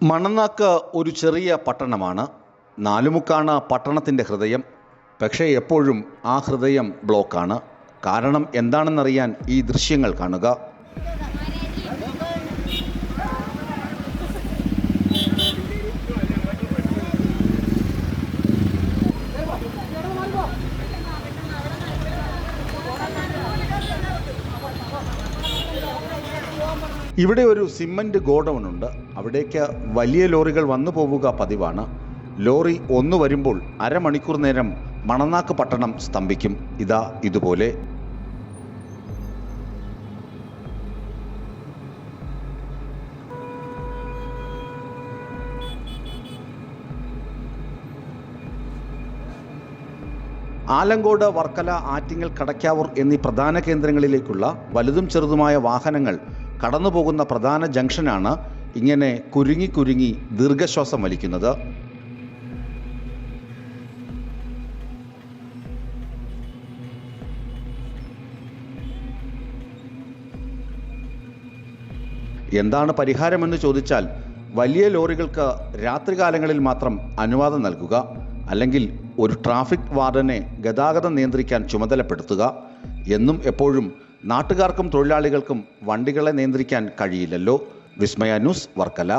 മണനാക്ക് ഒരു ചെറിയ പട്ടണമാണ്. നാലുമുക്കാണ് പട്ടണത്തിൻ്റെ ഹൃദയം. പക്ഷേ എപ്പോഴും ആ ഹൃദയം ബ്ലോക്കാണ്. കാരണം എന്താണെന്നറിയാൻ ഈ ദൃശ്യങ്ങൾ കാണുക. ഇവിടെ ഒരു സിമൻറ്റ് ഗോഡൗൺ ഉണ്ട്. അവിടേക്ക് വലിയ ലോറികൾ വന്നു പോവുക പതിവാണ്. ലോറി ഒന്ന് വരുമ്പോൾ അരമണിക്കൂർ നേരം മണനാക്ക് പട്ടണം സ്തംഭിക്കും. ഇതാ ഇതുപോലെ. ആലങ്കോട്, വർക്കല, ആറ്റിങ്ങൽ, കടയ്ക്കാവൂർ എന്നീ പ്രധാന കേന്ദ്രങ്ങളിലേക്കുള്ള വലുതും ചെറുതുമായ വാഹനങ്ങൾ കടന്നുപോകുന്ന പ്രധാന ജംഗ്ഷനാണ് ഇങ്ങനെ കുരുങ്ങി കുരുങ്ങി ദീർഘശ്വാസം വലിക്കുന്നത്. എന്താണ് പരിഹാരമെന്ന് ചോദിച്ചാൽ വലിയ ലോറികൾക്ക് രാത്രികാലങ്ങളിൽ മാത്രം അനുവാദം നൽകുക, അല്ലെങ്കിൽ ഒരു ട്രാഫിക് വാർഡനെ ഗതാഗതം നിയന്ത്രിക്കാൻ ചുമതലപ്പെടുത്തുക. എന്നും എപ്പോഴും നാട്ടുകാർക്കും തൊഴിലാളികൾക്കും വണ്ടികളെ നിയന്ത്രിക്കാൻ കഴിയില്ലല്ലോ. വിസ്മയ ന്യൂസ്, വർക്കല.